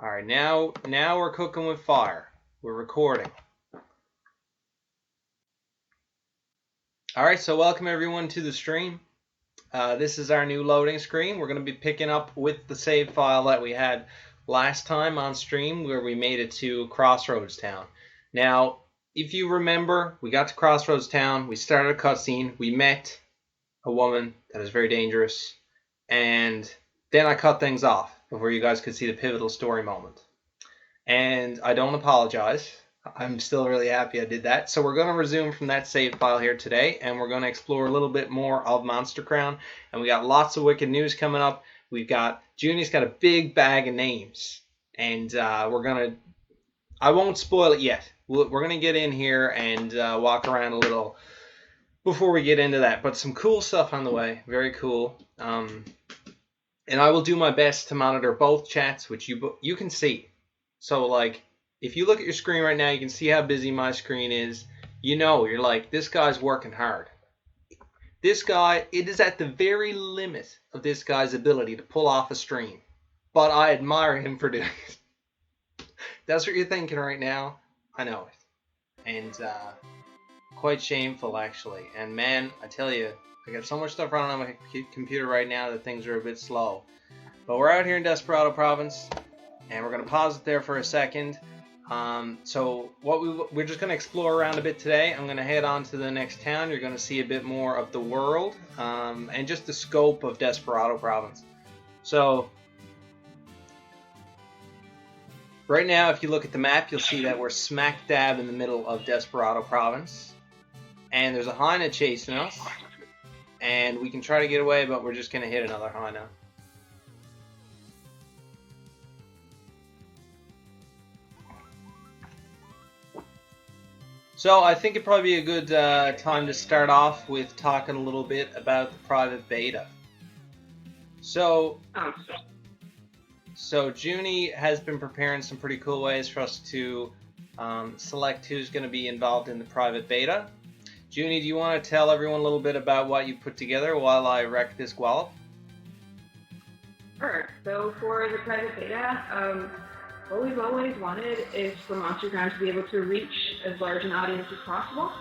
All right, now we're cooking with fire. We're recording. All right, so welcome everyone to the stream. This is our new loading screen. We're going to be picking up with the save file that we had last time on stream where we made it to Crossroads Town. Now, if you remember, we got to Crossroads Town, we started a cutscene, we met a woman that is very dangerous, and then I cut things off before you guys could see the pivotal story moment. And I don't apologize. I'm still really happy I did that. So we're going to resume from that save file here today, and we're going to explore a little bit more of Monster Crown. And we got lots of wicked news coming up. We've got Junie's got a big bag of names, and we're going to. I won't spoil it yet. We're going to get in here and walk around a little before we get into that. But some cool stuff on the way. Very cool. And I will do my best to monitor both chats, which you can see. So, like, if you look at your screen right now, you can see how busy my screen is. You know, you're like, this guy's working hard. This guy, it is at the very limit of this guy's ability to pull off a stream. But I admire him for doing it. That's what you're thinking right now. I know it. And quite shameful, actually. And man, I tell you, I got so much stuff running on my computer right now that things are a bit slow. But we're out here in Desperado Province. And we're going to pause it there for a second. So we're just going to explore around a bit today. I'm going to head on to the next town. You're going to see a bit more of the world and just the scope of Desperado Province. So right now, if you look at the map, you'll see that we're smack dab in the middle of Desperado Province. And there's a hyena chasing us. And we can try to get away, but we're just going to hit another hyena. So I think it'd probably be a good time to start off with talking a little bit about the private beta. So Junie has been preparing some pretty cool ways for us to select who's going to be involved in the private beta. Junie, do you want to tell everyone a little bit about what you put together while I wreck this Guallop? Sure. So for the private beta, what we've always wanted is for Monster Crown to be able to reach as large an audience as possible.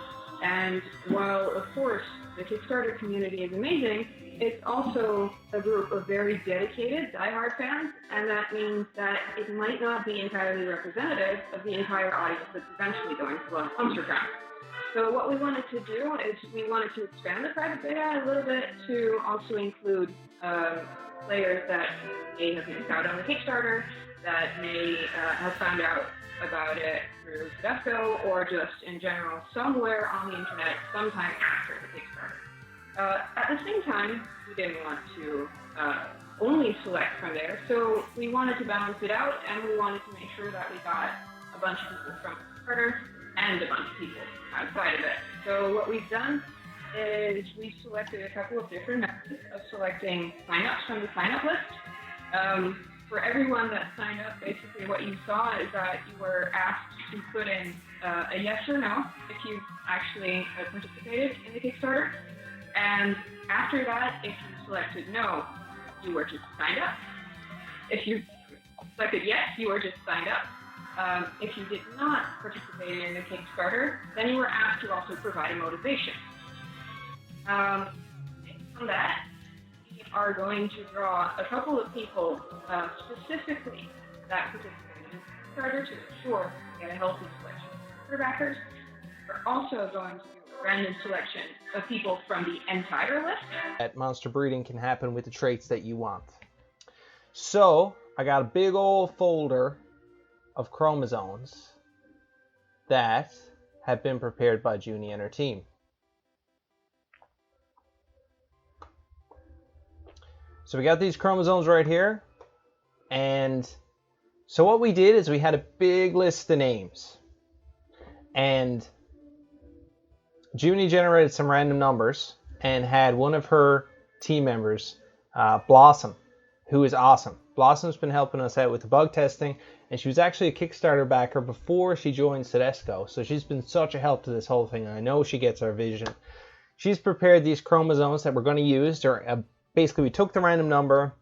And while, of course, the Kickstarter community is amazing, it's also a group of very dedicated, diehard fans, and that means that it might not be entirely representative of the entire audience that's eventually going to love Monster Crown. So what we wanted to do is we wanted to expand the private beta a little bit to also include players that may have missed out on the Kickstarter, that may have found out about it through Tedesco or just in general somewhere on the internet sometime after the Kickstarter. At the same time, we didn't want to only select from there, so we wanted to balance it out, and we wanted to make sure that we got a bunch of people from Kickstarter and a bunch of people outside of it. So what we've done is we selected a couple of different methods of selecting signups from the signup list. For everyone that signed up, basically what you saw is that you were asked to put in a yes or no if you actually participated in the Kickstarter. And after that, if you selected no, you were just signed up. If you selected yes, you were just signed up. If you did not participate in the Kickstarter, then you were asked to also provide a motivation. Based on that, are going to draw a couple of people specifically that participated in Kickstarter to ensure we get a healthy selection of backers. We're also going to do a random selection of people from the entire list. That monster breeding can happen with the traits that you want. So I got a big old folder of chromosomes that have been prepared by Junie and her team. So we got these chromosomes right here, and so what we did is we had a big list of names, and Junie generated some random numbers and had one of her team members, Blossom, who is awesome. Blossom's been helping us out with the bug testing, and she was actually a Kickstarter backer before she joined Tedesco, so she's been such a help to this whole thing, and I know she gets our vision. She's prepared these chromosomes that we're going to use. Basically, we took the random number.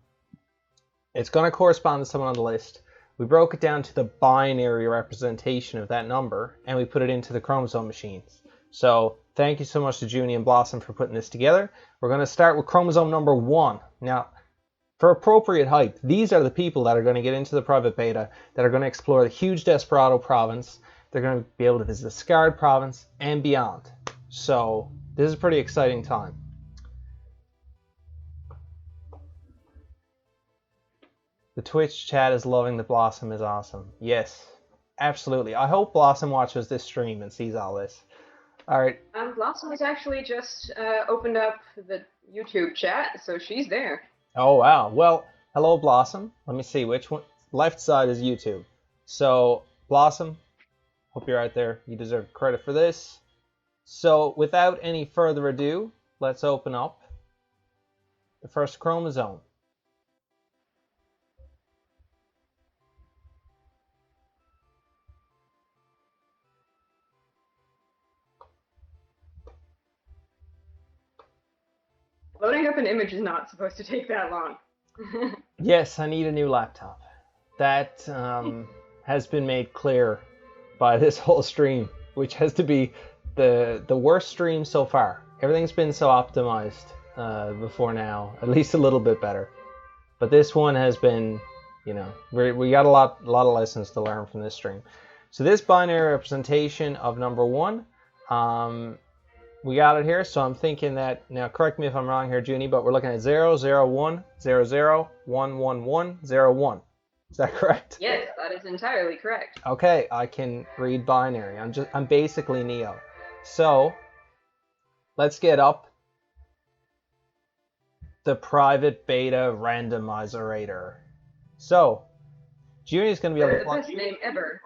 It's going to correspond to someone on the list. we broke it down to the binary representation of that number, and we put it into the chromosome machines. So thank you so much to Junie and Blossom for putting this together. We're going to start with chromosome number 1. Now, for appropriate hype, these are the people that are going to get into the private beta, that are going to explore the huge Desperado province. They're going to be able to visit the Scarred province and beyond. So this is a pretty exciting time. The Twitch chat is loving the Blossom is awesome. Yes, absolutely. I hope Blossom watches this stream and sees all this. All right. Blossom has actually just opened up the YouTube chat, so she's there. Oh, wow. Well, hello, Blossom. Let me see which one. Left side is YouTube. So, Blossom, hope you're out there. You deserve credit for this. So, without any further ado, let's open up the first chromosome. Loading up an image is not supposed to take that long. Yes, I need a new laptop. That has been made clear by this whole stream, which has to be the worst stream so far. Everything's been so optimized before now, at least a little bit better. But this one has been, you know, we got a lot of lessons to learn from this stream. So this binary representation of number 1, we got it here, so I'm thinking that, now correct me if I'm wrong here, Junie, but we're looking at 0, 0, 1, 0, 0, 1, 1, 1, 0, 1. Is that correct? Yes, that is entirely correct. Okay, I can read binary. I'm basically Neo. So, let's get up the private beta randomizer. So, Junie's going to be able to plug the best name ever.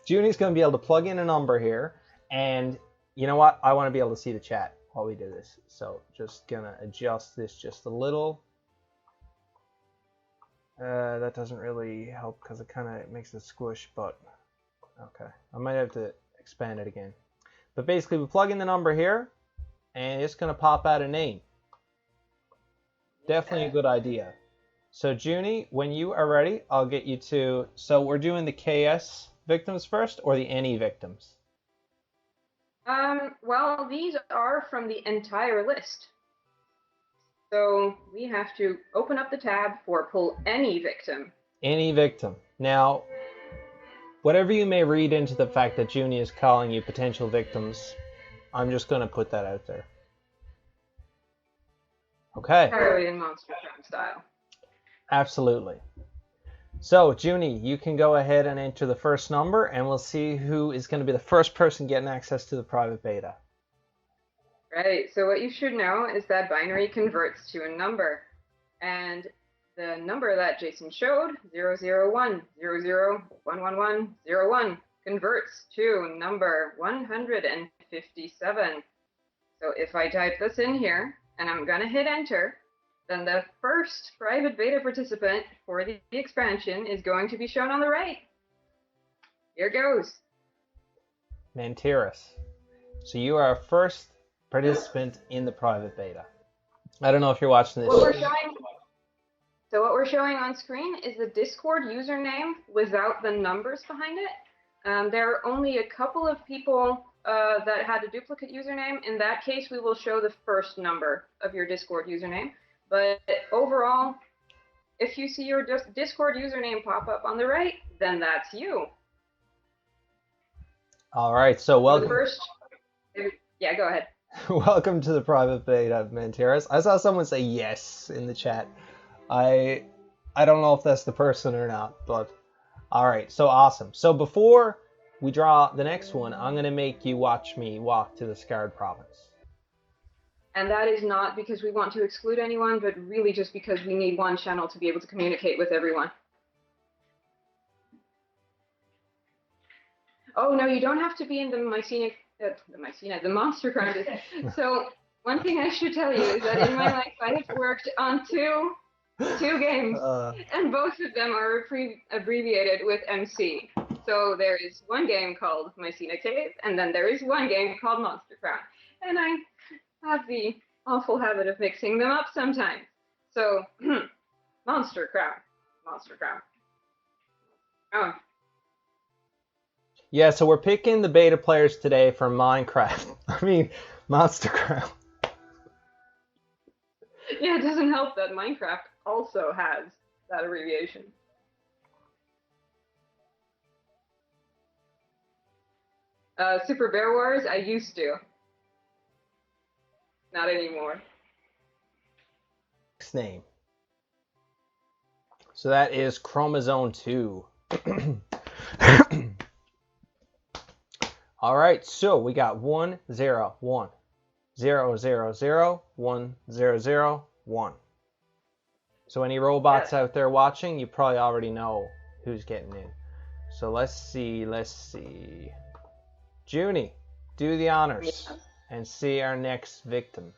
Junie's going to be able to plug in a number here, and you know what? I want to be able to see the chat while we do this. So just gonna adjust this just a little. That doesn't really help because it kind of makes it squish, but okay. I might have to expand it again. But basically we plug in the number here and it's gonna pop out a name. Definitely a good idea. So Junie, when you are ready, I'll get you to, so we're doing the KS victims first or the NE victims? Well, these are from the entire list. So we have to open up the tab for pull any victim. Any victim. Now, whatever you may read into the fact that Junie is calling you potential victims, I'm just going to put that out there. Okay. Entirely in Monster Crime style. Absolutely. So, Junie, you can go ahead and enter the first number, and we'll see who is going to be the first person getting access to the private beta. Right, so what you should know is that binary converts to a number. And the number that Jason showed, 001, 00111101, converts to number 157. So if I type this in here, and I'm going to hit enter, then the first private beta participant for the expansion is going to be shown on the right. Here goes. Mantiras. So you are our first participant in the private beta. I don't know if you're watching this. So what we're showing on screen is the Discord username without the numbers behind it. There are only a couple of people that had a duplicate username. In that case, we will show the first number of your Discord username. But overall, if you see your Discord username pop up on the right, then that's you. All right, so welcome. Yeah, go ahead. Welcome to the private beta, Mantiras. I saw someone say yes in the chat. I don't know if that's the person or not, but all right, so awesome. So before we draw the next one, I'm going to make you watch me walk to the Scarred province. And that is not because we want to exclude anyone, but really just because we need one channel to be able to communicate with everyone. Oh, no, you don't have to be in the monster crime. So one thing I should tell you is that in my life, I have worked on two games, and both of them are abbreviated with MC. So there is one game called Mycena Cave, and then there is one game called Monster Crown. And I have the awful habit of mixing them up sometimes. So, Monster Crown, Monster Crown, Oh, Yeah, so we're picking the beta players today for Minecraft. I mean, Monstercraft. yeah, it doesn't help that Minecraft also has that abbreviation. Super Bear Wars, I used to. Not anymore. Next name. So that is chromosome 2. All right, so we got 1, 0, 1. 0, 0, 0, 1, 0, 0, 1. So any robots out there watching, you probably already know who's getting in. So let's see. Junie, do the honors and see our next victim.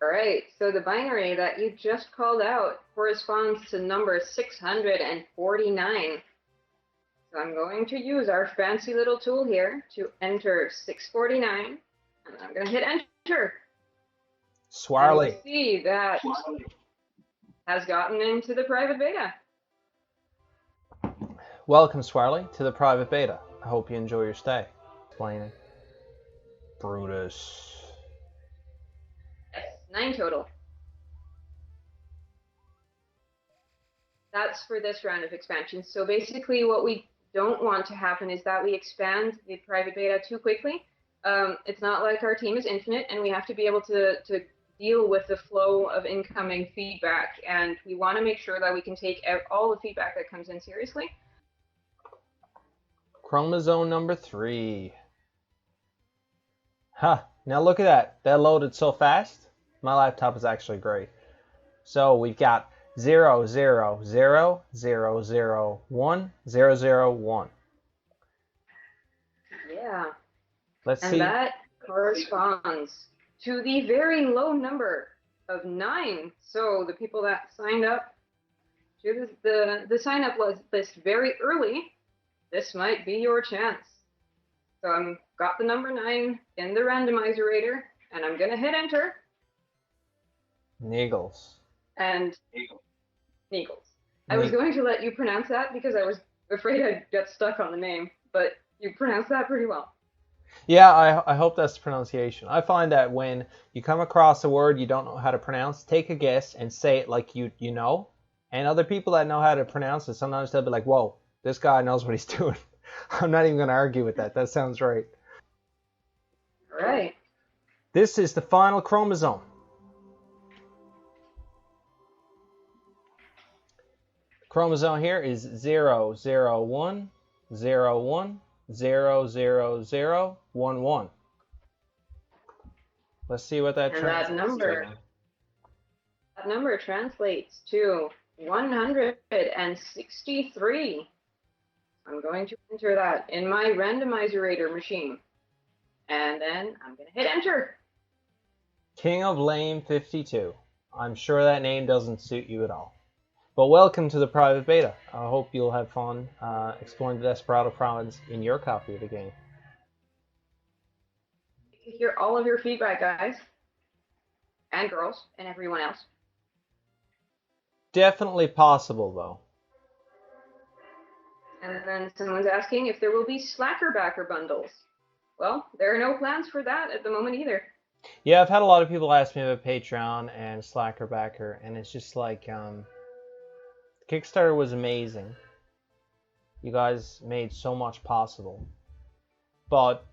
All right, so the binary that you just called out corresponds to number 649. So I'm going to use our fancy little tool here to enter 649, and I'm going to hit enter. Swarley. And see that has gotten into the private beta. Welcome, Swarley, to the private beta. I hope you enjoy your stay. Explaining. Brutus. Yes, 9 total. That's for this round of expansion. So basically what we don't want to happen is that we expand the private beta too quickly. It's not like our team is infinite, and we have to be able to deal with the flow of incoming feedback, and we want to make sure that we can take all the feedback that comes in seriously. Chromosome number 3. Huh, now look at that. That loaded so fast. My laptop is actually great. So we've got 0, 0, 0, 0, 0, 1, 0, 0, 1. Yeah. Let's see. And that corresponds to the very low number of 9. So the people that signed up to the sign up list very early, this might be your chance. So I've got the number 9 in the randomizer, and I'm going to hit enter. Niggles. And Niggles. I was going to let you pronounce that because I was afraid I'd get stuck on the name, but you pronounced that pretty well. Yeah, I hope that's the pronunciation. I find that when you come across a word you don't know how to pronounce, take a guess and say it like you know. And other people that know how to pronounce it, sometimes they'll be like, whoa, this guy knows what he's doing. I'm not even going to argue with that. That sounds right. All right. This is the final chromosome. The chromosome here is 0, 0, 1, 0, 1, 0, 0, 0, 1, 1. Let's see what that translates to. That number translates to 163. I'm going to enter that in my randomizer machine. And then I'm going to hit enter. King of Lame 52. I'm sure that name doesn't suit you at all. But welcome to the private beta. I hope you'll have fun exploring the Desperado Province in your copy of the game. To hear all of your feedback, guys. And girls, and everyone else. Definitely possible, though. And then someone's asking if there will be Slacker backer bundles. Well, there are no plans for that at the moment either. Yeah, I've had a lot of people ask me about Patreon and Slacker backer, and it's just like, Kickstarter was amazing. You guys made so much possible. But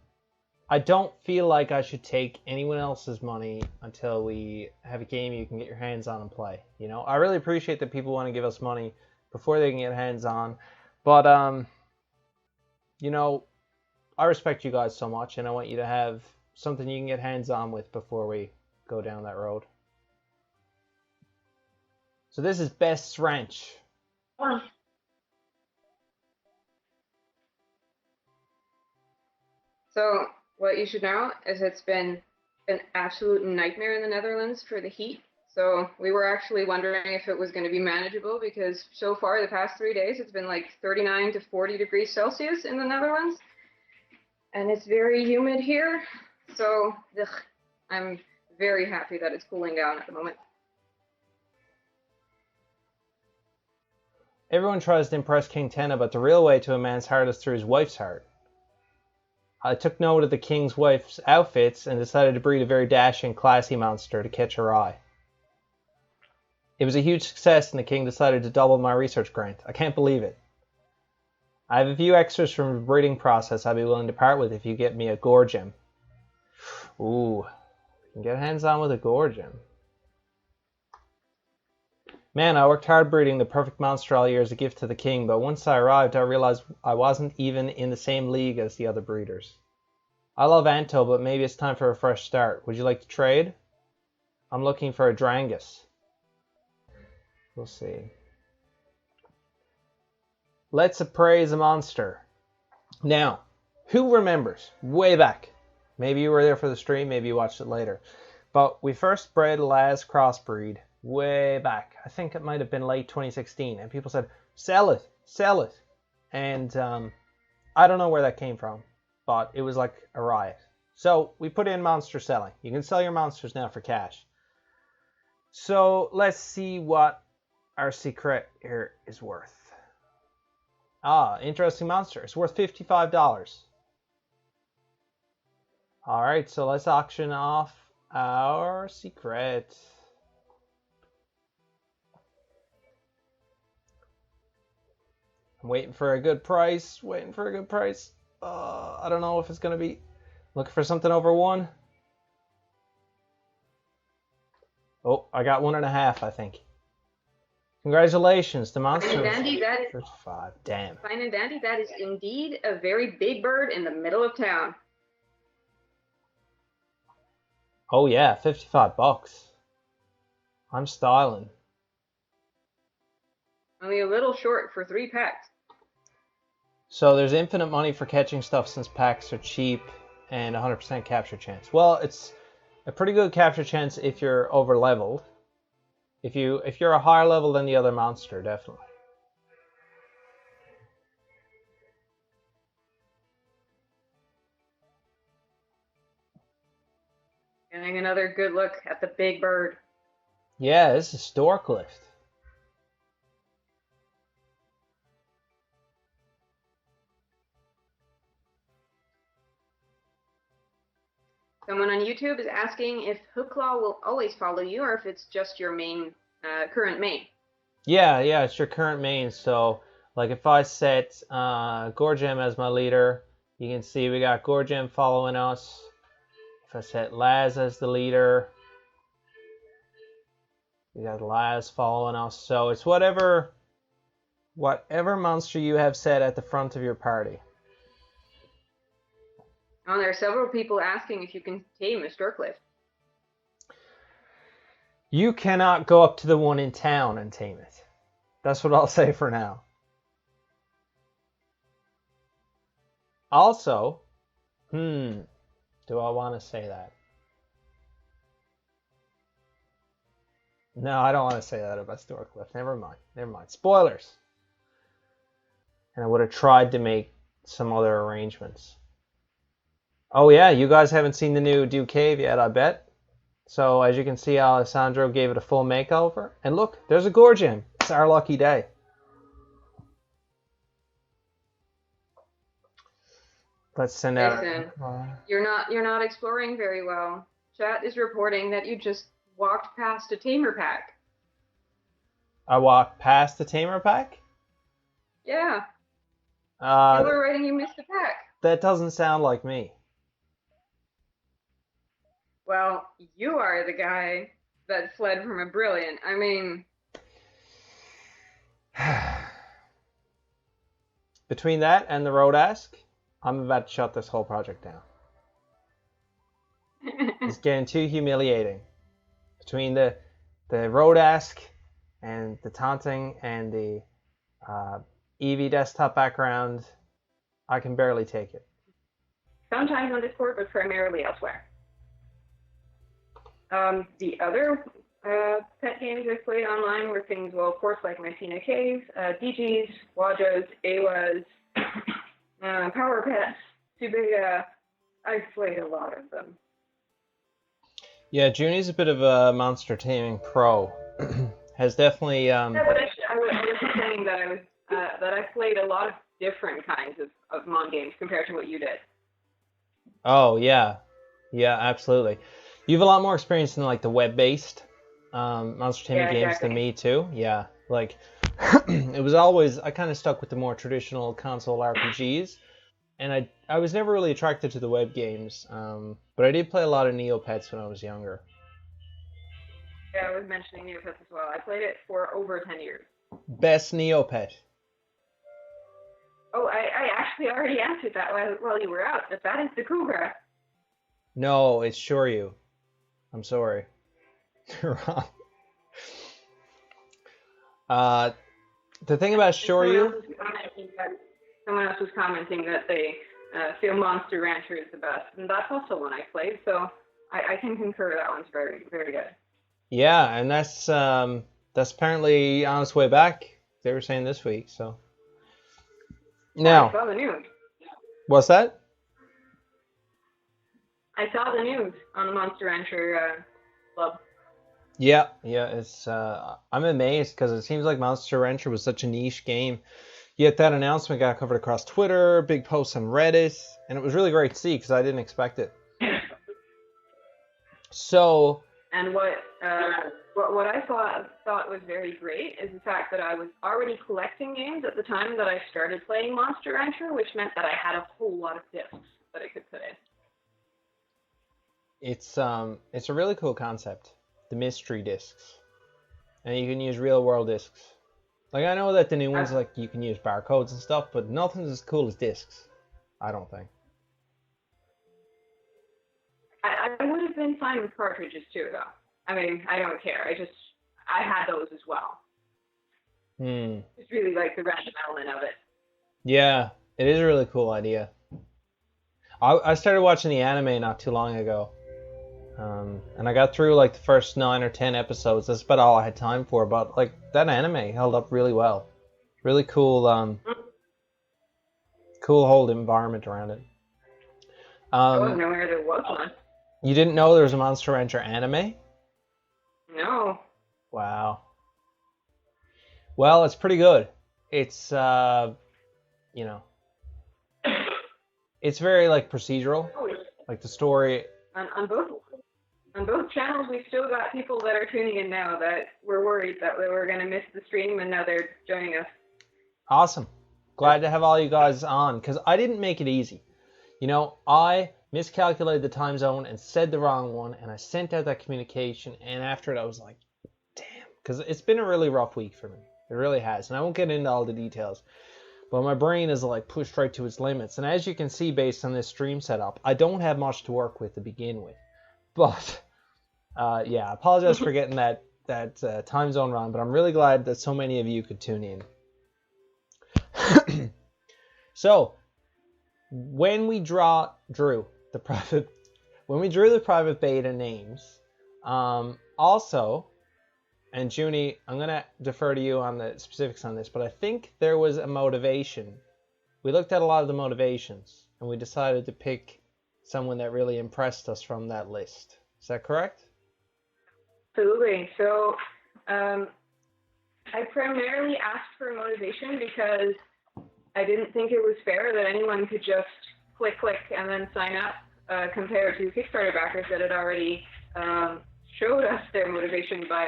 I don't feel like I should take anyone else's money until we have a game you can get your hands on and play. You know, I really appreciate that people want to give us money before they can get hands on. But, you know, I respect you guys so much, and I want you to have something you can get hands on with before we go down that road. So this is Best Ranch. So what you should know is it's been an absolute nightmare in the Netherlands for the heat. So we were actually wondering if it was going to be manageable because so far the past 3 days it's been like 39 to 40 degrees Celsius in the Netherlands. And it's very humid here. So I'm very happy that it's cooling down at the moment. Everyone tries to impress King Tenna, but the real way to a man's heart is through his wife's heart. I took note of the king's wife's outfits and decided to breed a very dashing, classy monster to catch her eye. It was a huge success, and the king decided to double my research grant. I can't believe it. I have a few extras from the breeding process I'd be willing to part with if you get me a Gorgem. Ooh, you can get hands on with a Gorgem. Man, I worked hard breeding the perfect monster all year as a gift to the king, but once I arrived, I realized I wasn't even in the same league as the other breeders. I love Anto, but maybe it's time for a fresh start. Would you like to trade? I'm looking for a Drangus. We'll see. Let's appraise a monster. Now, who remembers? Way back. Maybe you were there for the stream, maybe you watched it later. But we first bred Laz crossbreed way back. I think it might have been late 2016. And people said, sell it, sell it. And I don't know where that came from, but it was like a riot. So we put in monster selling. You can sell your monsters now for cash. So let's see what our secret here is worth. Ah, interesting monster. It's worth $55. Alright, so let's auction off our secret. I'm waiting for a good price. I don't know if it's going to be... Looking for something over 1. Oh, I got 1.5, I think. Congratulations, the monster. Fine and dandy, that is 35. Damn. Fine and dandy, that is indeed a very big bird in the middle of town. Oh yeah, $55. I'm styling. Only a little short for 3 packs. So there's infinite money for catching stuff since packs are cheap and 100% capture chance. Well, it's a pretty good capture chance if you're over leveled. If you're a higher level than the other monster, definitely. Getting another good look at the big bird. Yeah, this is Storklift. Someone on YouTube is asking if Hooklaw will always follow you or if it's just your main, current main. Yeah, it's your current main. So, like if I set Gorgem as my leader, you can see we got Gorgem following us. If I set Laz as the leader, we got Laz following us. So it's whatever monster you have set at the front of your party. Oh, there are several people asking if you can tame a Storklift. You cannot go up to the one in town and tame it. That's what I'll say for now. Also, do I want to say that? No, I don't want to say that about Storklift. Never mind. Spoilers. And I would have tried to make some other arrangements. Oh yeah, you guys haven't seen the new Dew Cave yet, I bet. So as you can see, Alessandro gave it a full makeover. And look, there's a Gorgem. It's our lucky day. Let's send out. Listen, you're not exploring very well. Chat is reporting that you just walked past a tamer pack. I walked past the tamer pack? Yeah. People are writing you missed a pack. That doesn't sound like me. Well, you are the guy that fled from a brilliant. I mean... Between that and the road ask, I'm about to shut this whole project down. It's getting too humiliating. Between the road ask and the taunting and the Eevee desktop background, I can barely take it. Sometimes on Discord, but primarily elsewhere. The other pet games I've played online were things, well, of course, like Mycena Cave, DGs, Wajos, Awas, Power Pets, Subida. I've played a lot of them. Yeah, Junie's a bit of a monster taming pro. Has definitely... Yeah, but I was just saying that I was that I've played a lot of different kinds of Mon games compared to what you did. Oh yeah, yeah, absolutely. You have a lot more experience in like the web-based monster taming Yeah, games than exactly. me too. Yeah, like it was always I kind of stuck with the more traditional console RPGs, and I was never really attracted to the web games. But I did play a lot of Neopets when I was younger. Yeah, I was mentioning Neopets as well. I played it for over 10 years. Best Neopet. Oh, I actually already answered that while you were out. That is the Cougar. No, it's Shoryu. I'm sorry. You're wrong. Uh, the thing about And Shoryu, someone else was commenting that they feel Monster Rancher is the best, and that's also one I played. So I can concur that one's very very good. yeah, and that's apparently on its way back. They were saying this week. So Yeah, I now, saw the news. what's that? I saw the news on the Monster Rancher club. Yeah, yeah. It's I'm amazed because it seems like Monster Rancher was such a niche game. Yet that announcement got covered across Twitter, big posts on Reddit, and it was really great to see because I didn't expect it. So And what I thought was very great is the fact that I was already collecting games at the time that I started playing Monster Rancher, which meant that I had a whole lot of discs that I could put in. it's a really cool concept, the mystery discs, and you can use real world discs. Like I know that the new ones like you can use barcodes and stuff, but nothing's as cool as discs. I don't think. I would have been fine with cartridges too, though. I mean, I don't care. I had those as well. Just really like the random element of it. Yeah, it is a really cool idea. I started watching the anime not too long ago, and I got through like the first 9 or 10 episodes. That's about all I had time for. But like that anime held up really well. Really cool, cool whole environment around it. I wasn't aware there was one. You didn't know there was a Monster Rancher anime? No. Wow. Well, it's pretty good. It's you know, it's very like procedural. Like the story. On both channels, we've still got people that are tuning in now that were worried that they were going to miss the stream, and now they're joining us. Awesome. Glad to have all you guys on because I didn't make it easy. You know, I miscalculated the time zone and said the wrong one, and I sent out that communication, and after it I was like, damn, because it's been a really rough week for me. It really has, and I won't get into all the details, but my brain is like pushed right to its limits, and as you can see based on this stream setup, I don't have much to work with to begin with. But yeah, I apologize for getting that time zone wrong, but I'm really glad that so many of you could tune in. So when we drew the private beta names, also, and Junie, I'm gonna defer to you on the specifics on this, but I think there was a motivation. We looked at a lot of the motivations, and we decided to pick someone that really impressed us from that list. Is that correct? Absolutely. So I primarily asked for motivation because I didn't think it was fair that anyone could just click and then sign up compared to Kickstarter backers that had already showed us their motivation by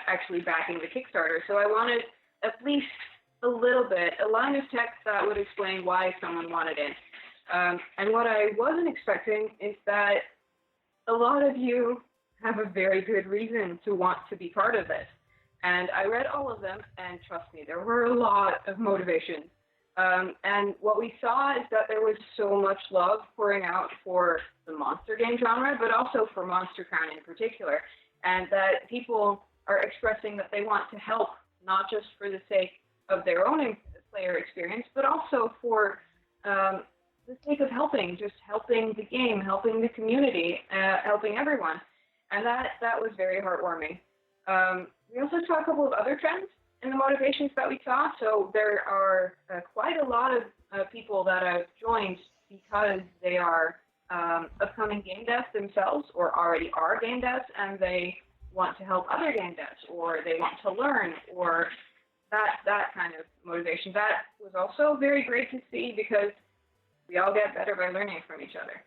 actually backing the Kickstarter. So I wanted at least a little bit, a line of text that would explain why someone wanted it. And what I wasn't expecting is that a lot of you have a very good reason to want to be part of this. And I read all of them, and trust me, there were a lot of motivations. And what we saw is that there was so much love pouring out for the monster game genre, but also for Monster Crown in particular, and that people are expressing that they want to help, not just for the sake of their own player experience, but also for the sake of helping, just helping the game, helping the community, helping everyone. And that was very heartwarming. We also saw a couple of other trends in the motivations that we saw. So there are quite a lot of people that have joined because they are upcoming game devs themselves or already are game devs, and they want to help other game devs, or they want to learn, or that kind of motivation. That was also very great to see because we all get better by learning from each other.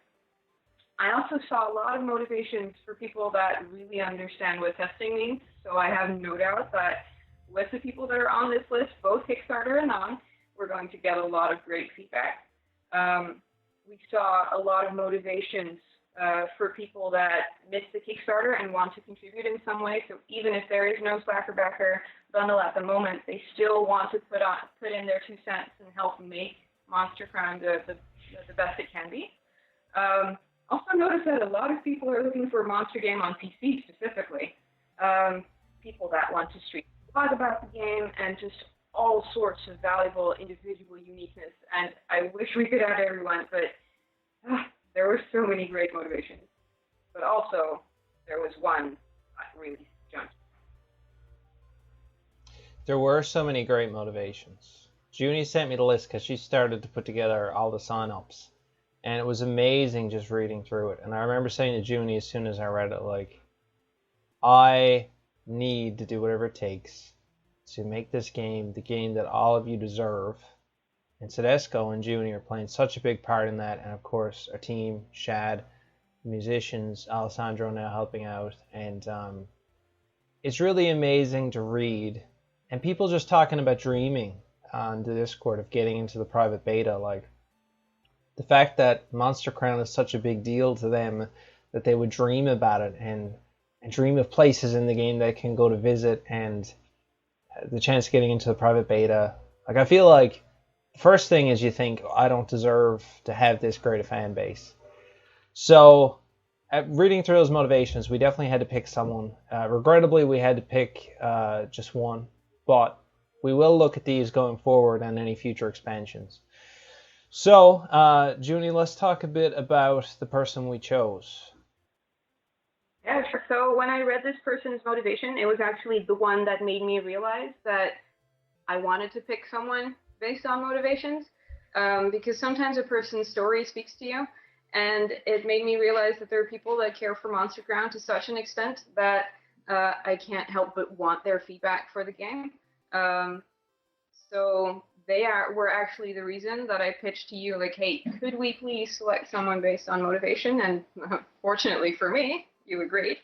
I also saw a lot of motivations for people that really understand what testing means. So I have no doubt that with the people that are on this list, both Kickstarter and on, we're going to get a lot of great feedback. We saw a lot of motivations for people that missed the Kickstarter and want to contribute in some way. So even if there is no Slacker Backer bundle at the moment, they still want to put in their 2 cents and help make Monster Crown the best it can be. Also notice that a lot of people are looking for a monster game on PC specifically. People that want to stream blog about the game and just all sorts of valuable individual uniqueness. And I wish we could add everyone, but there were so many great motivations. But also, there was one that really jumped. There were so many great motivations. Junie sent me the list because she started to put together all the sign-ups. And it was amazing just reading through it. And I remember saying to Junie as soon as I read it, like, I need to do whatever it takes to make this game the game that all of you deserve. And Tedesco and Junie are playing such a big part in that. And of course, our team, Shad, musicians, Alessandro now helping out. And it's really amazing to read. And people just talking about dreaming on the Discord of getting into the private beta, like, the fact that Monster Crown is such a big deal to them that they would dream about it and dream of places in the game that can go to visit and the chance of getting into the private beta. Like, I feel like the first thing is you think, I don't deserve to have this great a fan base. So reading through those motivations, we definitely had to pick someone. Regrettably, we had to pick just one, but we will look at these going forward and any future expansions. So, Junie, let's talk a bit about the person we chose. Yeah, sure. So when I read this person's motivation, it was actually the one that made me realize that I wanted to pick someone based on motivations, because sometimes a person's story speaks to you, and it made me realize that there are people that care for Monster Crown to such an extent that I can't help but want their feedback for the game. So were actually the reason that I pitched to you, like, hey, could we please select someone based on motivation? And fortunately for me, you agreed.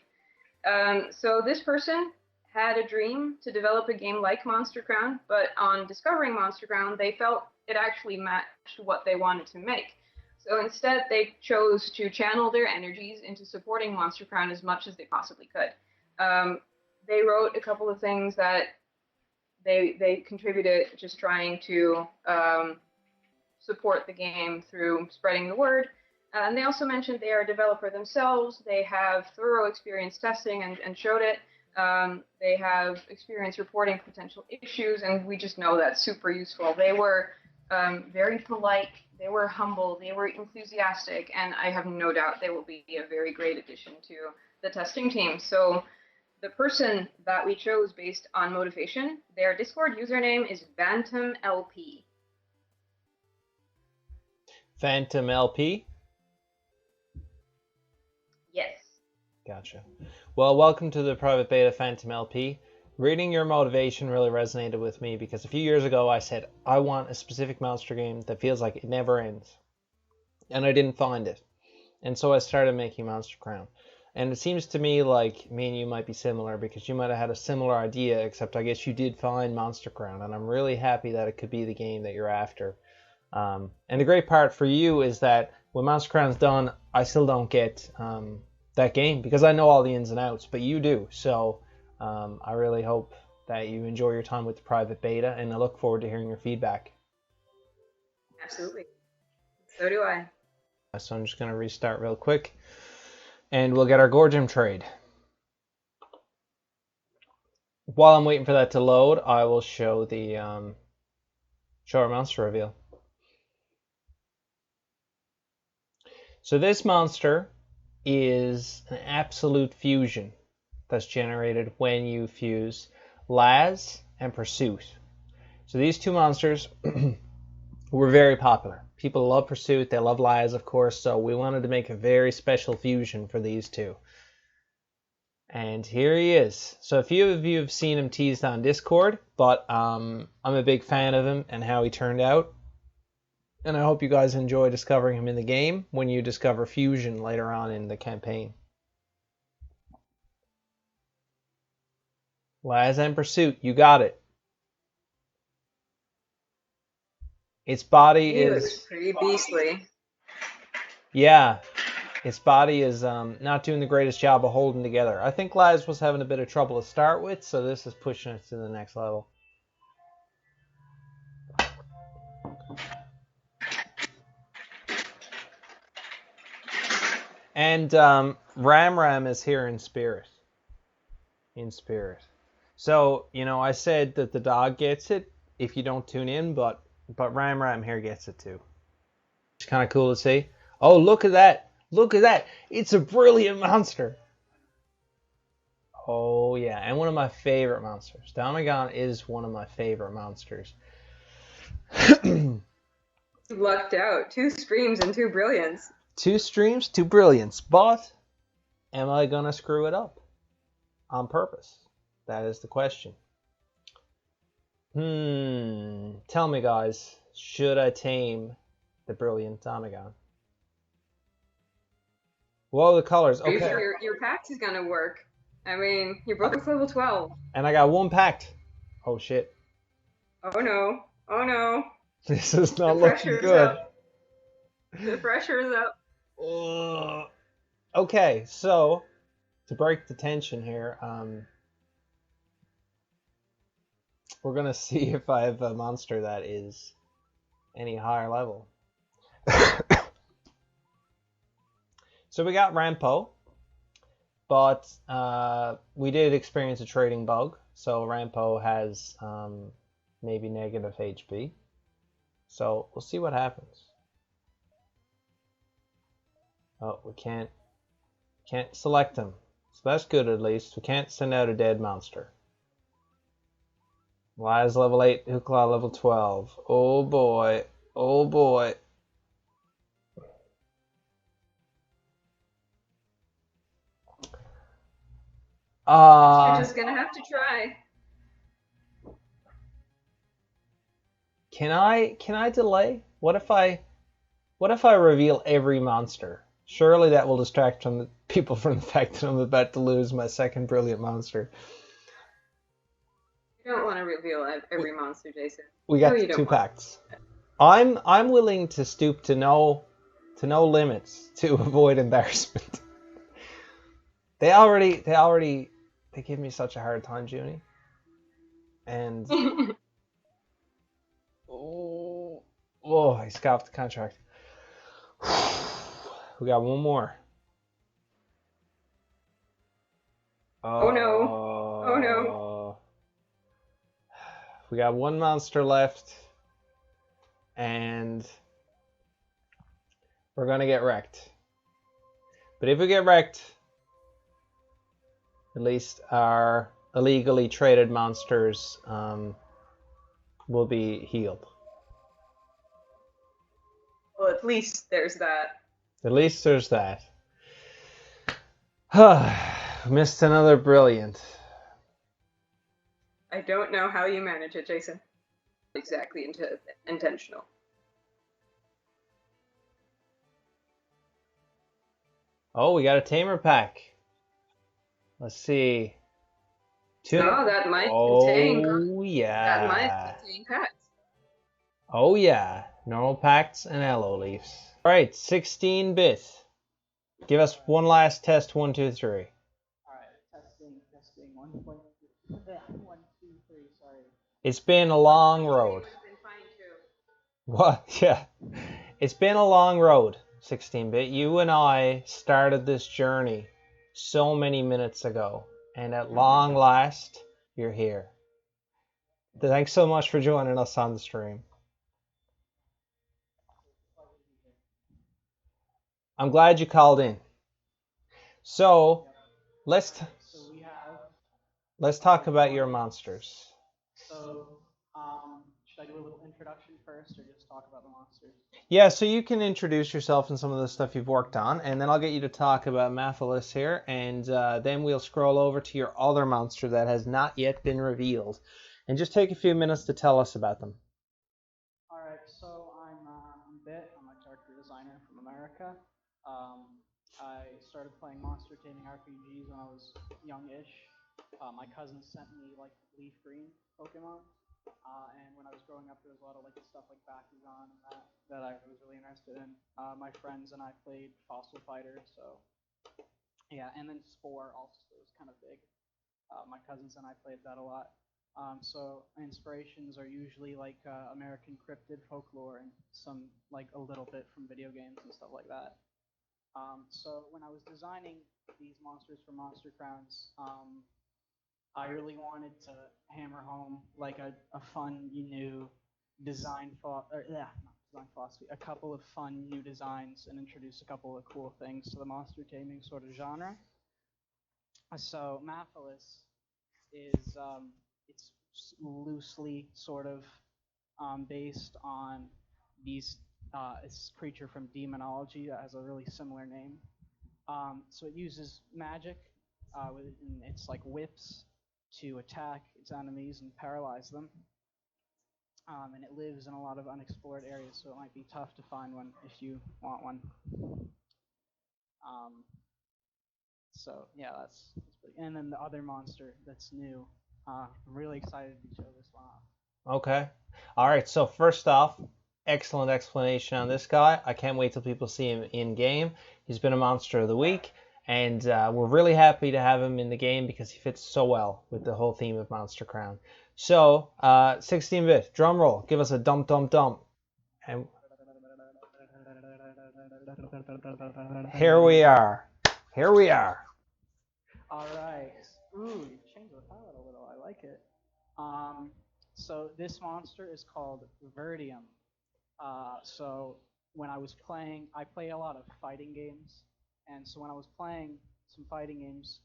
So this person had a dream to develop a game like Monster Crown, but on discovering Monster Crown, they felt it actually matched what they wanted to make. So instead, they chose to channel their energies into supporting Monster Crown as much as they possibly could. They wrote a couple of things that they contributed, just trying to support the game through spreading the word. And they also mentioned they are a developer themselves. They have thorough experience testing and showed it. They have experience reporting potential issues, and we just know that's super useful. They were very polite. They were humble. They were enthusiastic, and I have no doubt they will be a very great addition to the testing team. So the person that we chose based on motivation, their Discord username is PhantomLP. PhantomLP? Yes. Gotcha. Well, welcome to the private beta, PhantomLP. Reading your motivation really resonated with me because a few years ago I said, I want a specific monster game that feels like it never ends. And I didn't find it. And so I started making Monster Crown. And it seems to me like me and you might be similar because you might have had a similar idea, except I guess you did find Monster Crown. And I'm really happy that it could be the game that you're after. And the great part for you is that when Monster Crown's done, I still don't get that game because I know all the ins and outs, but you do. So I really hope that you enjoy your time with the private beta, and I look forward to hearing your feedback. Absolutely. So do I. So I'm just going to restart real quick. And we'll get our Gorgem trade. While I'm waiting for that to load, I will show the show our monster reveal. So this monster is an absolute fusion that's generated when you fuse Laz and Pursuit. So these two monsters were very popular. People love Pursuit, they love Laz, of course, so we wanted to make a very special fusion for these two. And here he is. So a few of you have seen him teased on Discord, but I'm a big fan of him and how he turned out. And I hope you guys enjoy discovering him in the game when you discover Fusion later on in the campaign. Laz and Pursuit, you got it. Its body He is... looks pretty beastly. Yeah. Its body is not doing the greatest job of holding together. I think Laz was having a bit of trouble to start with, so this is pushing it to the next level. And Ram is here in spirit. In spirit. So, you know, I said that the dog gets it if you don't tune in, but Ram here gets it too. It's kind of cool to see. Oh, look at that. Look at that. It's a brilliant monster. Oh, yeah. And one of my favorite monsters. Domagon is one of my favorite monsters. Lucked out. 2 streams and 2 brilliance. 2 streams, 2 brilliance. But am I going to screw it up on purpose? That is the question. Tell me, guys. Should I tame the brilliant Domagon? Whoa, the colors. Okay. Sure your pact is gonna work. I mean, you're both level 12. And I got 1 pact. Oh, shit. Oh no. Oh no. This is not looking good. Up. The pressure is up. Okay, so to break the tension here, we're gonna see if I have a monster that is any higher level. So we got Rampo, but we did experience a trading bug, so Rampo has maybe negative HP. So we'll see what happens. Oh, we can't select him. So that's good at least. We can't send out a dead monster. Laz level 8, Hookla level 12. Oh boy. Oh boy. You're just gonna have to try. Can I delay? What if I reveal every monster? Surely that will distract from the people from the fact that I'm about to lose my second brilliant monster. You don't want to reveal every monster, Jason. We got 2 packs. I'm willing to stoop to no limits to avoid embarrassment. They give me such a hard time, Junie. And oh, I scoffed the contract. We got 1 more. Oh no. Oh no. We got 1 monster left. And we're gonna get wrecked. But if we get wrecked, at least our illegally traded monsters will be healed. Well, at least there's that. At least there's that. Missed another brilliant. I don't know how you manage it, Jason. Exactly intentional. Oh, we got a tamer pack. Let's see. Oh, that might contain. Oh yeah. That might contain packs. Oh yeah. Normal packs and aloe leaves. All right, 16-bit. Give us one last test. 1, 2, 3. All right, testing. 1, 2, 3. Sorry. It's been a long road. What? Yeah. It's been a long road, 16-bit. You and I started this journey so many minutes ago, and at long last, you're here. Thanks so much for joining us on the stream. I'm glad you called in. So, let's talk about your monsters. So, should I do a little introduction first, or just talk about the monsters? Yeah, so you can introduce yourself and some of the stuff you've worked on, and then I'll get you to talk about Mathalis here, and then we'll scroll over to your other monster that has not yet been revealed. And just take a few minutes to tell us about them. Alright, so I'm Bit. I'm a character designer from America. I started playing monster taming RPGs when I was youngish. My cousin sent me like leaf green Pokemon, and when I was growing up, there was a lot of like stuff like Bakugan and that I was really interested in. My friends and I played Fossil Fighter, so yeah, and then Spore also was kind of big. My cousins and I played that a lot. So inspirations are usually like American cryptid folklore and some like a little bit from video games and stuff like that. So when I was designing these monsters for Monster Crowns, I really wanted to hammer home like a fun new design not design philosophy, a couple of fun new designs and introduce a couple of cool things to the monster taming sort of genre. So Mathalis is it's loosely sort of based on this creature from demonology that has a really similar name. So it uses magic and it's like whips to attack its enemies and paralyze them. And it lives in a lot of unexplored areas, so it might be tough to find one if you want one. So yeah, that's pretty. And then the other monster that's new. I'm really excited to show this one off. Okay. All right. So first off, excellent explanation on this guy. I can't wait till people see him in game. He's been a monster of the week, and we're really happy to have him in the game because he fits so well with the whole theme of Monster Crown. So 16-bit drum roll. Give us a dump dump dump. And here we are. Here we are. All right. Ooh, you changed the palette a little. I like it. So this monster is called Vertium. So when I was playing, I play a lot of fighting games, and so when I was playing some fighting games,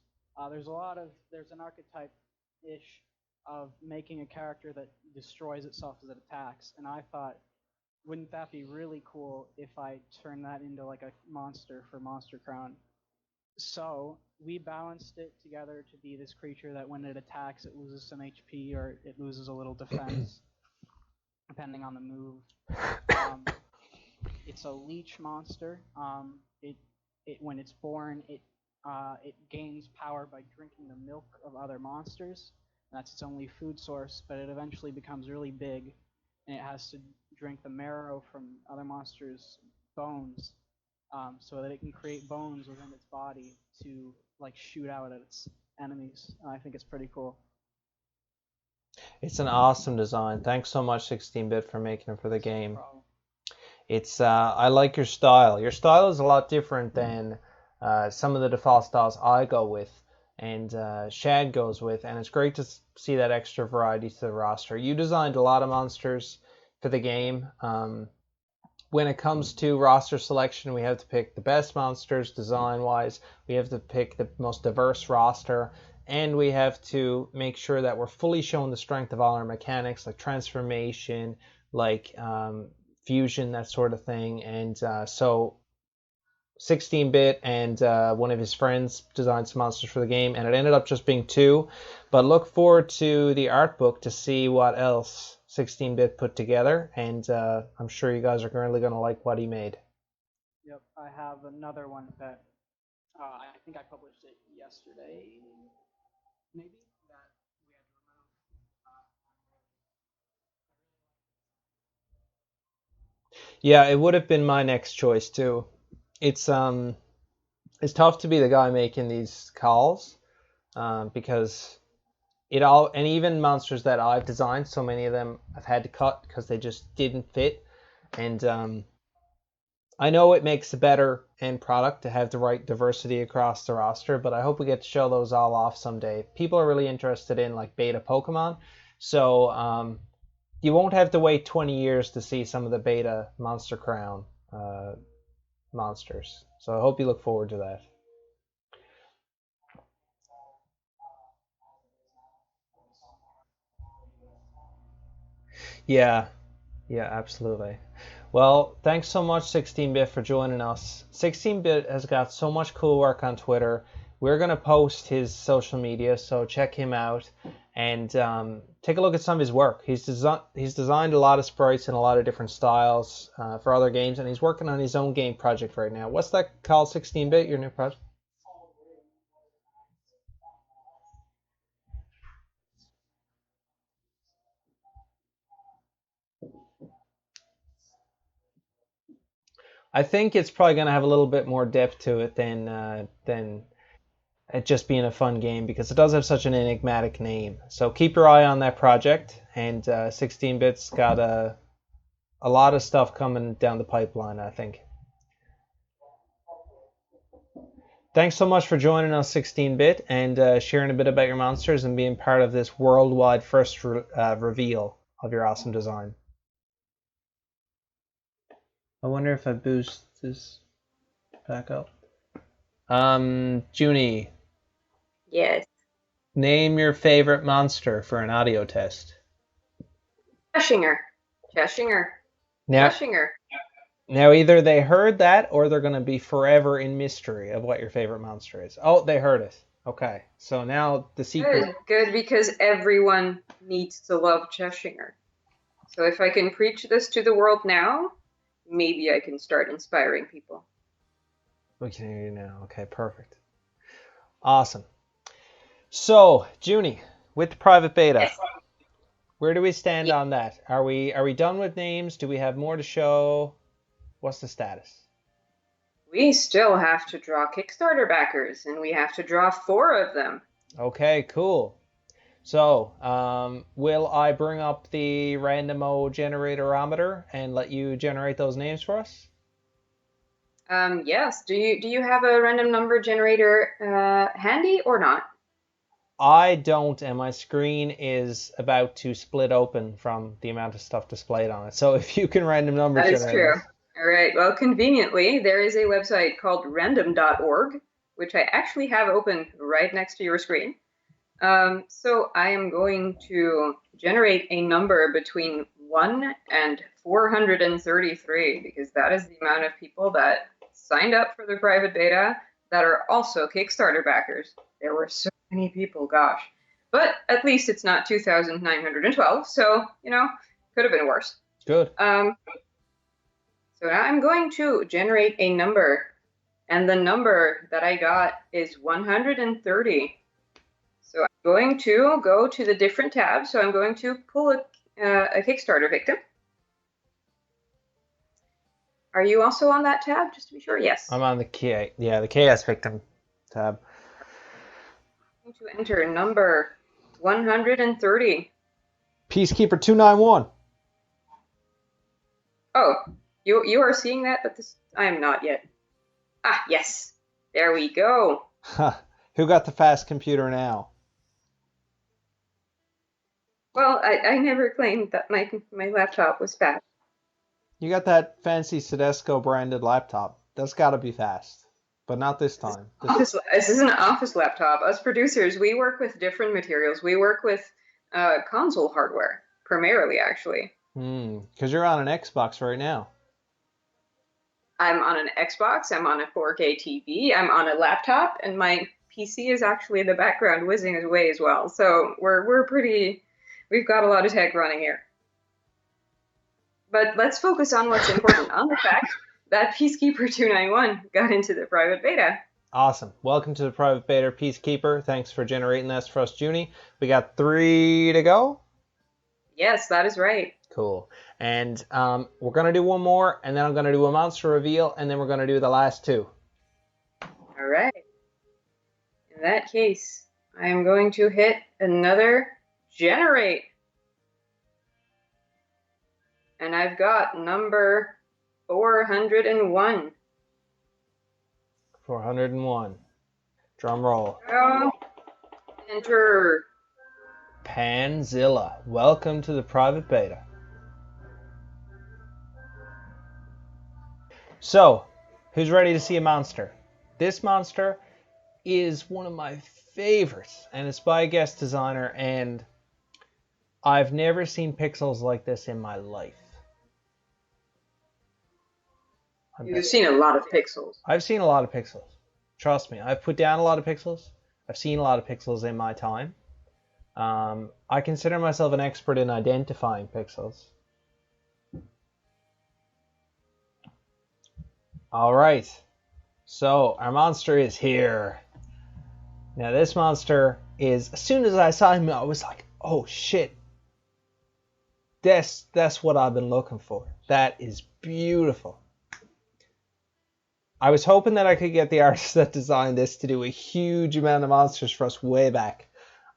there's an archetype-ish of making a character that destroys itself as it attacks, and I thought, wouldn't that be really cool if I turned that into like a monster for Monster Crown? So we balanced it together to be this creature that when it attacks, it loses some HP or it loses a little defense, depending on the move. It's a leech monster. When it's born, it gains power by drinking the milk of other monsters. That's its only food source, but it eventually becomes really big, and it has to drink the marrow from other monsters' bones, so that it can create bones within its body to like shoot out at its enemies. I think it's pretty cool. It's an awesome design. Thanks so much, 16-bit, for making it for the game. No problem. It's I like your style. Your style is a lot different than some of the default styles I go with and Shad goes with, and it's great to see that extra variety to the roster. You designed a lot of monsters for the game. When it comes to roster selection, we have to pick the best monsters design-wise. We have to pick the most diverse roster, and we have to make sure that we're fully showing the strength of all our mechanics, like transformation, like fusion, that sort of thing. And so 16-bit and one of his friends designed some monsters for the game, and it ended up just being 2. But look forward to the art book to see what else 16-bit put together, and I'm sure you guys are really going to like what he made. Yep, I have another one that I think I published it yesterday, maybe, that we had to remove. Yeah, it would have been my next choice too. It's tough to be the guy making these calls because and even monsters that I've designed, so many of them I've had to cut because they just didn't fit. And I know it makes a better end product to have the right diversity across the roster, but I hope we get to show those all off someday. People are really interested in like beta Pokemon, so you won't have to wait 20 years to see some of the beta Monster Crown monsters. So I hope you look forward to that. Yeah. Yeah, absolutely. Well, thanks so much, 16-bit, for joining us. 16-bit has got so much cool work on Twitter. We're going to post his social media, so check him out and take a look at some of his work. He's designed a lot of sprites in a lot of different styles for other games, and he's working on his own game project right now. What's that called, 16-bit, your new project? I think it's probably going to have a little bit more depth to it than it just being a fun game, because it does have such an enigmatic name. So keep your eye on that project, and 16-bit's got a lot of stuff coming down the pipeline, I think. Thanks so much for joining us, 16-bit, and sharing a bit about your monsters and being part of this worldwide first reveal of your awesome design. I wonder if I boost this back up. Junie, Yes. name your favorite monster for an audio test. Cheshire. Cheshire. Now, Cheshire. Now, either they heard that or they're going to be forever in mystery of what your favorite monster is. Oh, they heard it. Okay, so now the secret. Good, because everyone needs to love Cheshire. So if I can preach this to the world now, maybe I can start inspiring people. We can hear you now. Okay, perfect. Awesome. So, Junie, with the private beta, Yes. where do we stand on that? Are we done with names? Do we have more to show? What's the status? We still have to draw Kickstarter backers, and we have to draw 4 of them. Okay, cool. So, will I bring up the randomo generatorometer and let you generate those names for us? Yes. Do you have a random number generator handy or not? I don't, and my screen is about to split open from the amount of stuff displayed on it. So if you can random number That is generate true. those. All right. Well, conveniently, there is a website called random.org, which I actually have open right next to your screen. So I am going to generate a number between 1 and 433, because that is the amount of people that signed up for the private beta that are also Kickstarter backers. There were so many people, gosh. But at least it's not 2,912, so, could have been worse. Good. So now I'm going to generate a number, and the number that I got is 130. So I'm going to go to the different tabs. So I'm going to pull a Kickstarter victim. Are you also on that tab, just to be sure? Yes. I'm on the KS victim tab. I'm going to enter number 130. Peacekeeper 291. Oh, you are seeing that, but I am not yet. Ah, yes. There we go. Who got the fast computer now? Well, I never claimed that my laptop was fast. You got that fancy Tedesco branded laptop. That's got to be fast, but not this time. This is an office laptop. Us producers, we work with different materials. We work with console hardware, primarily, actually. Because you're on an Xbox right now. I'm on an Xbox, I'm on a 4K TV, I'm on a laptop, and my PC is actually in the background whizzing away as well. So we've got a lot of tech running here. But let's focus on what's important, on the fact that Peacekeeper 291 got into the private beta. Awesome. Welcome to the private beta, Peacekeeper. Thanks for generating this for us, Junie. We got 3 to go? Yes, that is right. Cool. And we're going to do one more, and then I'm going to do a monster reveal, and then we're going to do the last 2. All right. In that case, I am going to hit another generate. And I've got number 401. 401. Drum roll. Enter. Panzilla. Welcome to the private beta. So, who's ready to see a monster? This monster is one of my favorites, and it's by a guest designer, and I've never seen pixels like this in my life. You've seen a lot of pixels. I've seen a lot of pixels. Trust me, I've put down a lot of pixels. I've seen a lot of pixels in my time. I consider myself an expert in identifying pixels. All right, so our monster is here. Now this monster is, as soon as I saw him, I was like, oh shit. That's what I've been looking for. That is beautiful. I was hoping that I could get the artist that designed this to do a huge amount of monsters for us way back.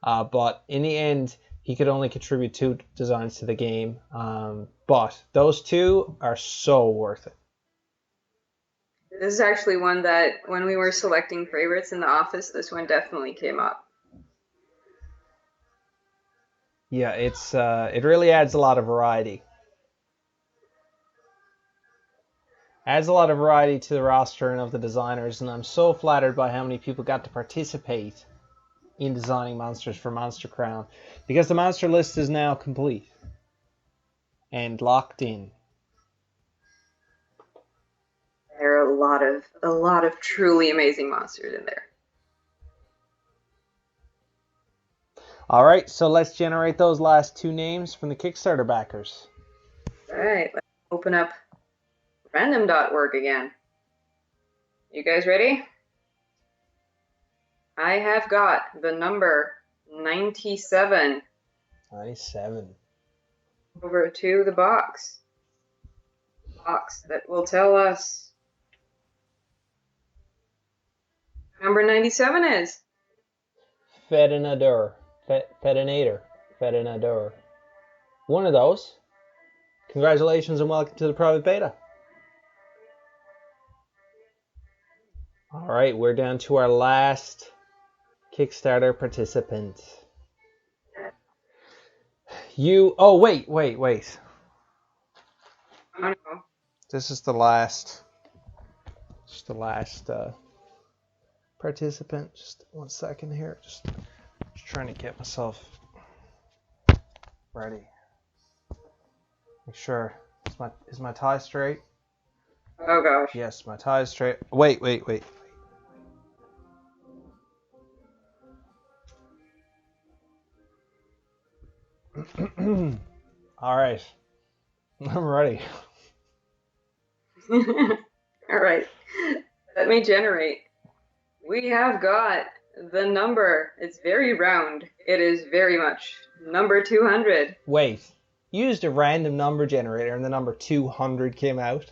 But in the end, he could only contribute 2 designs to the game. But those 2 are so worth it. This is actually one that, when we were selecting favorites in the office, this one definitely came up. Yeah, it really adds a lot of variety. Adds a lot of variety to the roster and of the designers, and I'm so flattered by how many people got to participate in designing monsters for Monster Crown, because the monster list is now complete and locked in. There are a lot of truly amazing monsters in there. All right, so let's generate those last 2 names from the Kickstarter backers. All right, let's open up random.org again. You guys ready? I have got the number 97. 97. Over to the box. Box that will tell us. Number 97 is Fedinator. Fedinator. One of those. Congratulations and welcome to the private beta. All right, we're down to our last Kickstarter participant. Oh, wait. I don't know. This is the last participant. Just 1 second here. Just trying to get myself ready. Make sure, is my tie straight? Oh gosh. Yes, my tie is straight. Wait. All right, I'm ready. All right, let me generate. We have got the number. It's very round. It is very much number 200. Wait, you used a random number generator and the number 200 came out?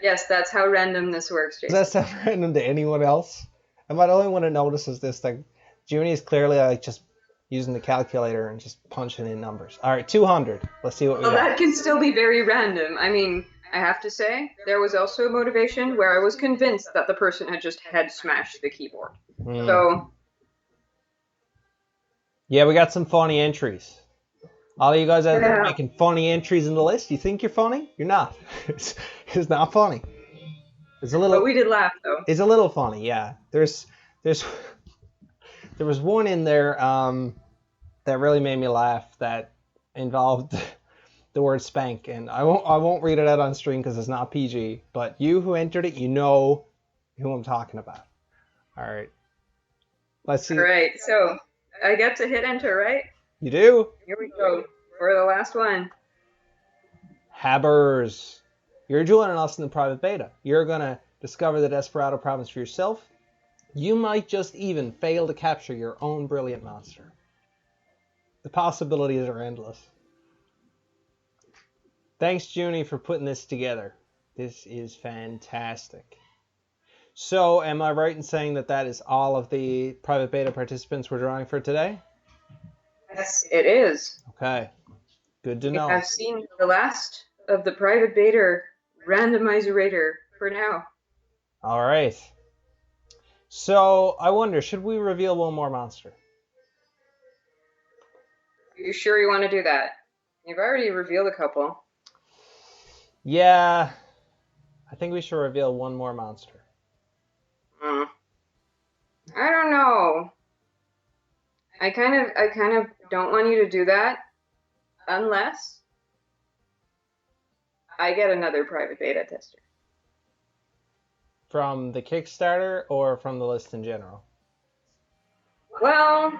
Yes, that's how random this works, Jason. Does that sound random to anyone else? Am I the only one that notices this? Like, Junie is clearly like just using the calculator and just punching in numbers. All right, 200. Let's see what we got. That can still be very random. I mean, I have to say, there was also a motivation where I was convinced that the person had just head smashed the keyboard. So. Yeah, we got some funny entries. All of you guys out there making funny entries in the list, you think you're funny? You're not. It's not funny. It's a little. But we did laugh though. It's a little funny, yeah. There was one in there that really made me laugh that involved the word spank, and I won't read it out on stream because it's not PG. But you who entered it, you know who I'm talking about. All right. Let's see. All right, so I get to hit enter, right? You do. Here we go for the last one. Habbers. You're joining us in the private beta. You're gonna discover the Desperado province for yourself. You might just even fail to capture your own brilliant monster. The possibilities are endless. Thanks, Junie, for putting this together. This is fantastic. So, am I right in saying that is all of the private beta participants we're drawing for today? Yes, it is. Okay. Good to know. I've seen the last of the private beta randomizer for now. All right. So, I wonder, should we reveal one more monster? Are you sure you want to do that? You've already revealed a couple. Yeah. I think we should reveal one more monster. I don't know. I kind of don't want you to do that unless I get another private beta tester. from the Kickstarter or from the list in general? Well,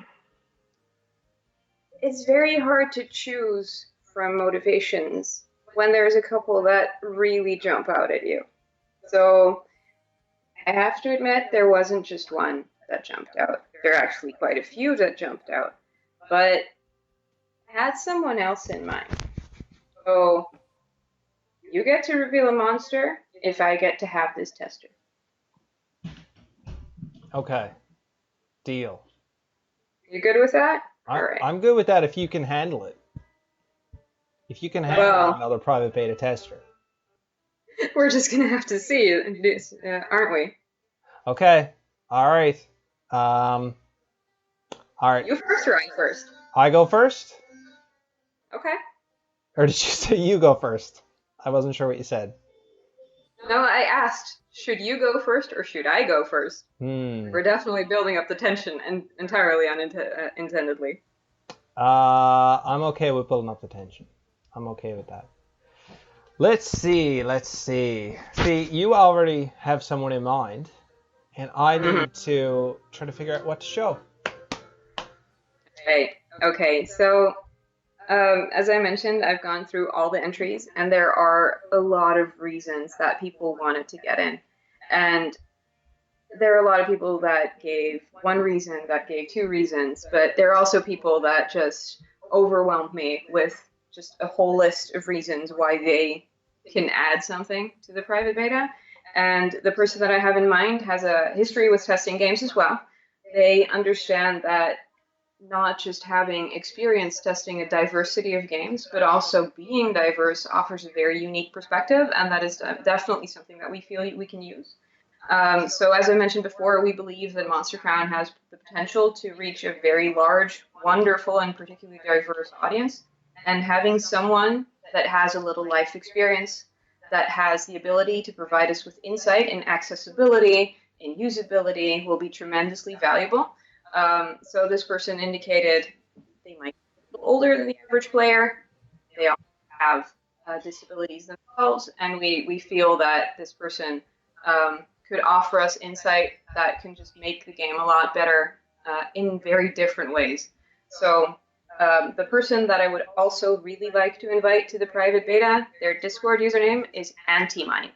it's very hard to choose from motivations when there's a couple that really jump out at you. So I have to admit there wasn't just one that jumped out. There are actually quite a few that jumped out. But I had someone else in mind. So you get to reveal a monster if I get to have this tester. Okay. Deal. You good with that? All right. I'm good with that if you can handle it. If you can handle another private beta tester. We're just going to have to see, aren't we? Okay. All right. All right. You first or I first? I go first? Okay. Or did you say you go first? I wasn't sure what you said. No, I asked, should you go first or should I go first? We're definitely building up the tension and entirely unintendedly. I'm okay with building up the tension. I'm okay with that. Let's see. See, you already have someone in mind, and I need to try to figure out what to show. Okay, so as I mentioned, I've gone through all the entries, and there are a lot of reasons that people wanted to get in. And there are a lot of people that gave one reason, that gave two reasons, but there are also people that just overwhelmed me with just a whole list of reasons why they can add something to the private beta. And the person that I have in mind has a history with testing games as well. They understand that not just having experience testing a diversity of games, but also being diverse offers a very unique perspective, and that is definitely something that we feel we can use. So as I mentioned before, we believe that Monster Crown has the potential to reach a very large, wonderful, and particularly diverse audience, and having someone that has a little life experience, that has the ability to provide us with insight in accessibility, in usability, will be tremendously valuable. So this person indicated they might be a little older than the average player. They also have disabilities themselves, and we feel that this person could offer us insight that can just make the game a lot better in very different ways. So the person that I would also really like to invite to the private beta, their Discord username is Antimind.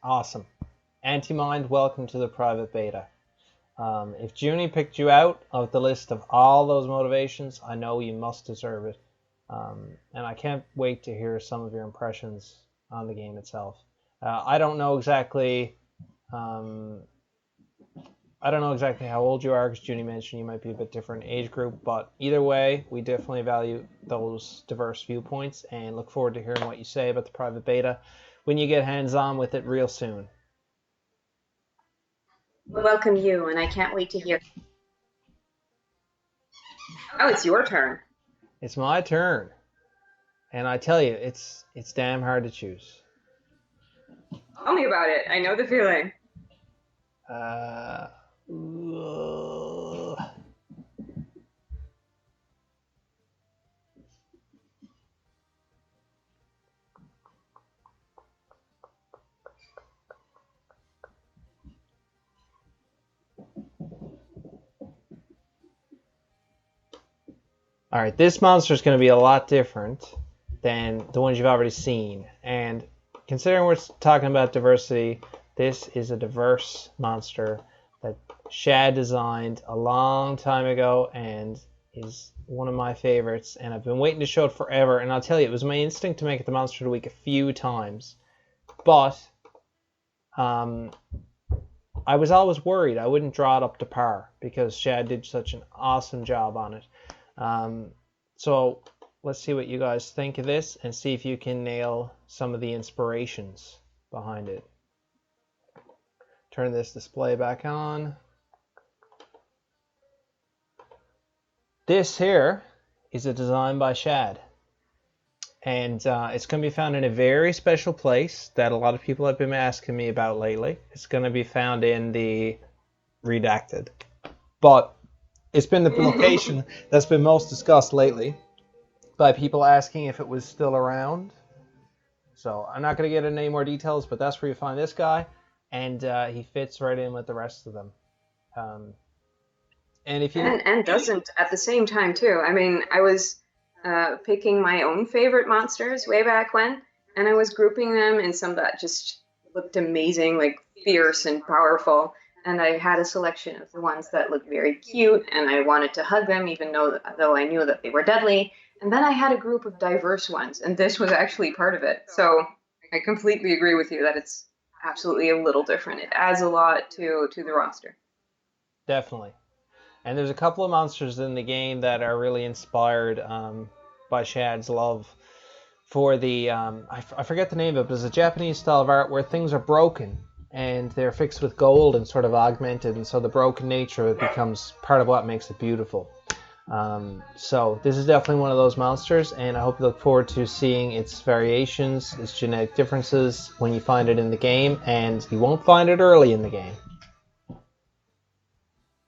Awesome. Antimind, welcome to the private beta. If Junie picked you out of the list of all those motivations, I know you must deserve it. And I can't wait to hear some of your impressions on the game itself. I don't know exactly how old you are, because Junie mentioned you might be a bit different age group, but either way, we definitely value those diverse viewpoints and look forward to hearing what you say about the private beta when you get hands-on with it real soon. Welcome you, and I can't wait to hear. Oh, it's your turn. It's my turn, and I tell you, it's damn hard to choose. Tell me about it. I know the feeling. All right, this monster is going to be a lot different than the ones you've already seen. And considering we're talking about diversity, this is a diverse monster that Shad designed a long time ago and is one of my favorites. And I've been waiting to show it forever. And I'll tell you, it was my instinct to make it the Monster of the Week a few times. But I was always worried I wouldn't draw it up to par because Shad did such an awesome job on it. So let's see what you guys think of this and see if you can nail some of the inspirations behind it. Turn this display back on. This here is a design by Shad. And it's going to be found in a very special place that a lot of people have been asking me about lately. It's going to be found in the Redacted. But it's been the location that's been most discussed lately by people asking if it was still around. So I'm not going to get into any more details, but that's where you find this guy. and he fits right in with the rest of them. And if you And doesn't at the same time too. I mean, I was picking my own favorite monsters way back when, and I was grouping them in some that just looked amazing, like fierce and powerful. And I had a selection of the ones that looked very cute, and I wanted to hug them, even though I knew that they were deadly. And then I had a group of diverse ones, and this was actually part of it. So I completely agree with you that it's absolutely a little different. It adds a lot to the roster. definitely. And there's a couple of monsters in the game that are really inspired by Shad's love for the I forget the name of it, but it's a Japanese style of art where things are broken and they're fixed with gold and sort of augmented, and so the broken nature becomes part of what makes it beautiful. So this is definitely one of those monsters, and I hope you look forward to seeing its variations, its genetic differences when you find it in the game, and you won't find it early in the game.